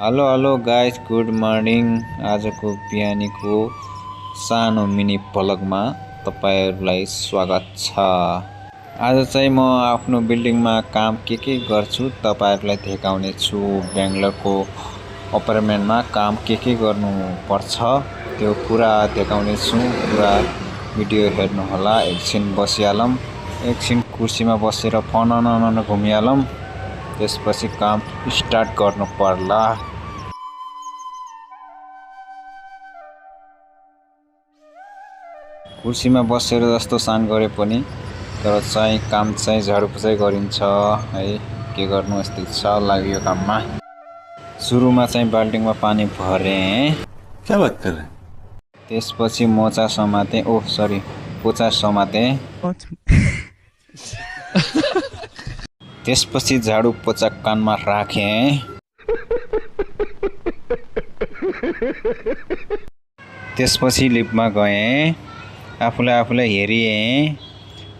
Hello hello guys good morning. आजको बिहानीको सानो mini भ्लगमा तपाईहरुलाई स्वागत छ। आज चाहिँ म आफ्नो बिल्डिङमा काम के गर्छु तपाईहरुलाई देखाउने छु। बेंगलोरको अपार्टमेन्टमा काम के गर्नु पर्छ त्यो पुरा देखाउने छु। पुरा भिडियो हेर्नु होला। एकछिन बसिहालौं, एकछिन कुर्सीमा बसेर फननन घुमिहालौं, त्यसपछि काम स्टार्ट गर्नु पर्ला। कुर्सीमा बसेर जस्तो सान गरे पनि तर चाहिँ काम चाहिँ झाडु पोछा गरिन्छ है। के गर्नु यस्तै छ लाग्यो काममा। सुरुमा चाहिँ बाल्टिङमा पानी भरे, क्या बात कर रहे हैं? त्यसपछि मोचा समाते, ओह सरी पोचा समाते। त्यसपछि झाडु पोछा कानमा राखे। त्यसपछि लिफ्टमा गए, आफूलाई हेरिए।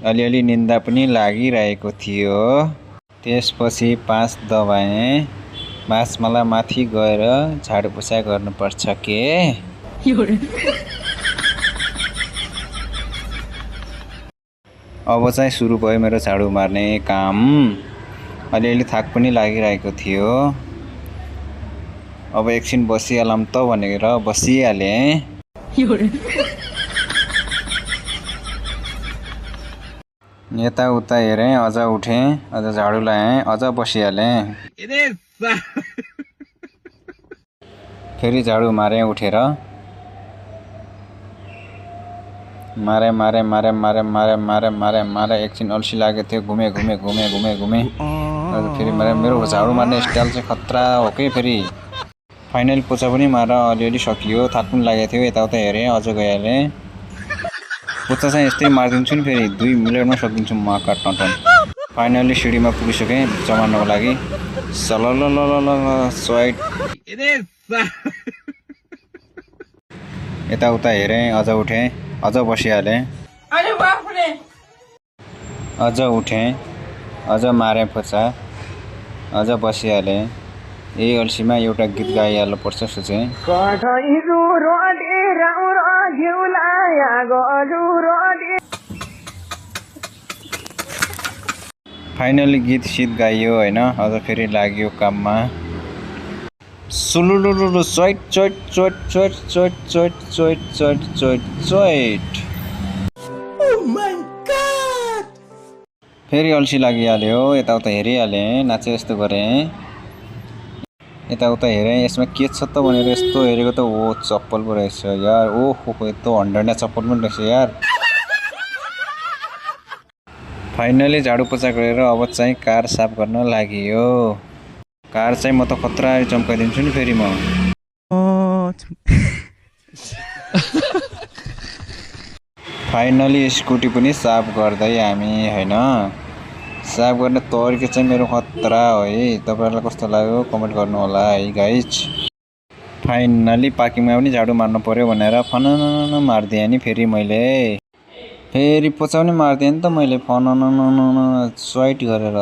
अलिअलि निन्दा पनि लागिरहेको थियो। त्यसपछि 5 दबाए। मलाई माथि गएर झाडु पोछा गर्नुपर्छ के। अब चाहिँ सुरु भयो मेरो झाडु मार्ने काम। अलिअलि थाक पनि लागिरहेको थियो। अब एकछिन बसिहालौं त भनेर बसिहाले। यता उता हेरे, अझ उठे, अझ झाडु लाए, अझ बसिहाले। फेरि झाडु मारे उठेर। मारे एकछिन अल्छी लागेको थियो। घुमे अझ फेरि मारे। मेरो झाडु मार्ने स्टाइल चाहिँ खतरा हो के। फेरि फाइनल पोछा पनि मार अलिअलि सकियो। थाक पनि लागेको थियो। यताउता हेरेँ, अझ गइहाले। पोछा चाहिँ यस्तै मारिदिन्छु नि, फेरि 2 मिनेटमा सकिदिन्छु म काट्न। फाइनली सिडीमा पुगिसकेँ जमार्नको लागि। सललललल स्वाइट। यताउता हेरेँ, अझ उठेँ, अझ बसिहालेँ। अझ उठेँ, अझ मारेँ पोछा, अझ बसिहालेँ। यही अल्छीमा एउटा गीत गाइहाल्नु पर्छ सोचेँ। फाइनली गीत सित गाइयो हैन। अझ फेरि लाग्यो काममा। सुलुलुलु चोइट चोइट चोइट चोइट चोइट चोइट चोइट चोइट चोइट चोइट। Oh my God. फेरि अल्छी लागिहाल्यो। यताउता हेरिहालेँ, नाचे जस्तो गरेँ। यताउता हेरेँ, यसमा के छ त भनेर यस्तो हेरेको त ओ चप्पल पो रहेछ यार। ओहो यस्तो हन्डर्ने चप्पल पनि रहेछ यार। फाइनली झाडु पोछा गरेर अब चाहिँ कार साफ गर्न लागियो। कार चाहिँ म त खतरा चम्काइदिन्छु नि फेरि म। फाइनली स्कुटी पनि साफ गर्दै हामी हैन। साफ गर्ने तरिका चाहिँ मेरो खतरा हो है। तपाईहरुलाई कस्तो लाग्यो कमेन्ट गर्नु होला है गाइज। फाइनली पार्किङमा पनि झाडु मार्नु पर्यो भनेर फननन मार्दिए नि फेरि मैले। फेरि पोछा पनि मार्दिए नि त मैले फननन स्वाइट गरेर।